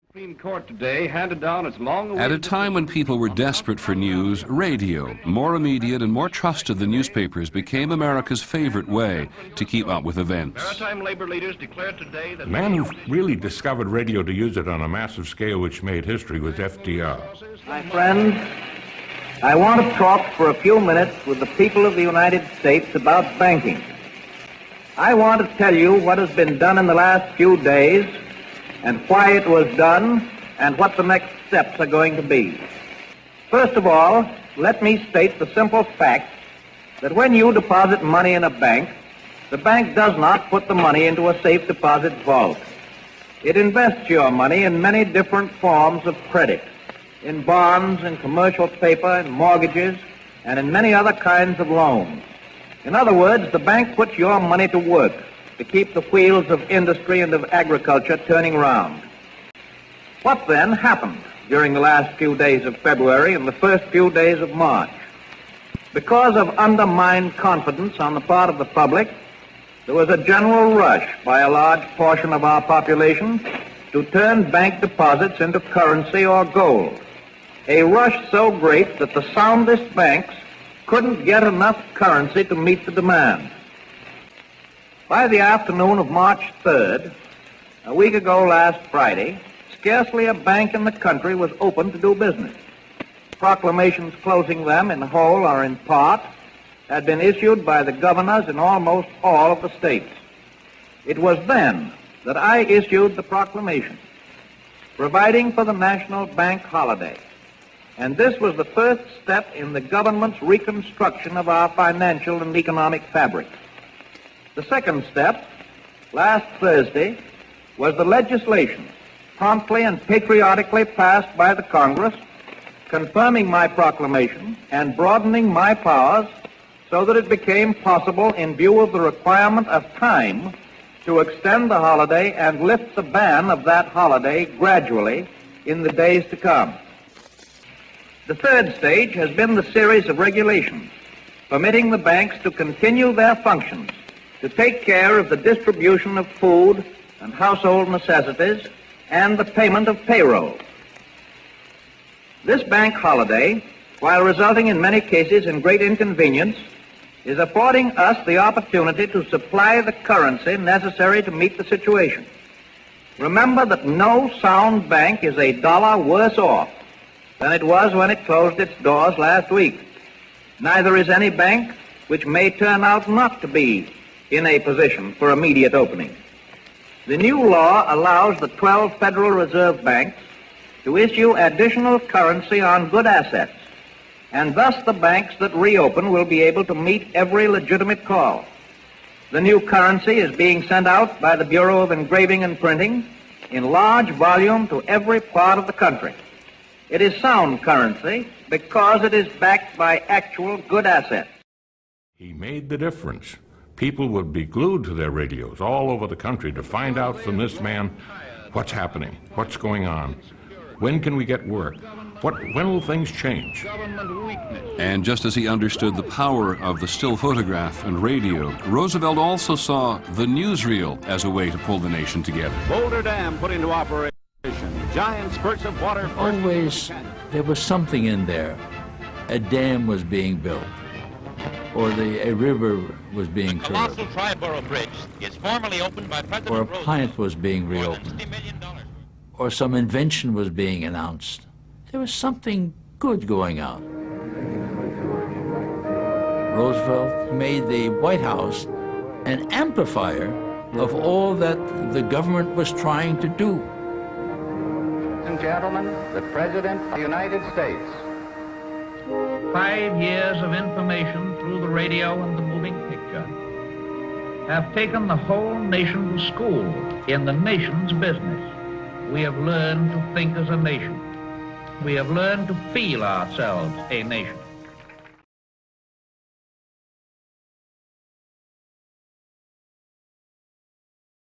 Supreme Court today handed down its long-awaited... At a time when people were desperate for news, radio, more immediate and more trusted than newspapers, became America's favorite way to keep up with events. Maritime labor leaders declared today that... The man who really discovered radio to use it on a massive scale which made history was FDR. My friends, I want to talk for a few minutes with the people of the United States about banking. I want to tell you what has been done in the last few days and why it was done and what the next steps are going to be. First of all, let me state the simple fact that when you deposit money in a bank, the bank does not put the money into a safe deposit vault. It invests your money in many different forms of credit, in bonds, in commercial paper, in mortgages, and in many other kinds of loans. In other words, the bank puts your money to work to keep the wheels of industry and of agriculture turning round. What then happened during the last few days of February and the first few days of March? Because of undermined confidence on the part of the public, there was a general rush by a large portion of our population to turn bank deposits into currency or gold. A rush so great that the soundest banks couldn't get enough currency to meet the demand. By the afternoon of March 3rd, a week ago last Friday, scarcely a bank in the country was open to do business. Proclamations closing them in whole or in part had been issued by the governors in almost all of the states. It was then that I issued the proclamation providing for the national bank holiday. And this was the first step in the government's reconstruction of our financial and economic fabric. The second step, last Thursday, was the legislation promptly and patriotically passed by the Congress, confirming my proclamation and broadening my powers so that it became possible, in view of the requirement of time, to extend the holiday and lift the ban of that holiday gradually in the days to come. The third stage has been the series of regulations permitting the banks to continue their functions to take care of the distribution of food and household necessities and the payment of payroll. This bank holiday, while resulting in many cases in great inconvenience, is affording us the opportunity to supply the currency necessary to meet the situation. Remember that no sound bank is a dollar worse off than it was when it closed its doors last week. Neither is any bank which may turn out not to be in a position for immediate opening. The new law allows the 12 Federal Reserve banks to issue additional currency on good assets, and thus the banks that reopen will be able to meet every legitimate call. The new currency is being sent out by the Bureau of Engraving and Printing in large volume to every part of the country. It is sound currency because it is backed by actual good assets. He made the difference. People would be glued to their radios all over the country to find out from this man what's happening, what's going on, when can we get work, when will things change? And just as he understood the power of the still photograph and radio, Roosevelt also saw the newsreel as a way to pull the nation together. Boulder Dam put into operation. Giant spurts of water... Always there was something in there. A dam was being built, or a river was being curved, the colossal Triborough Bridge is formally opened by President or a Roosevelt. plant was being reopened, or some invention was being announced. There was something good going on. Roosevelt made the White House an amplifier of all that the government was trying to do. Ladies and gentlemen, the President of the United States. 5 years of information through the radio and the moving picture have taken the whole nation to school in the nation's business. We have learned to think as a nation. We have learned to feel ourselves a nation.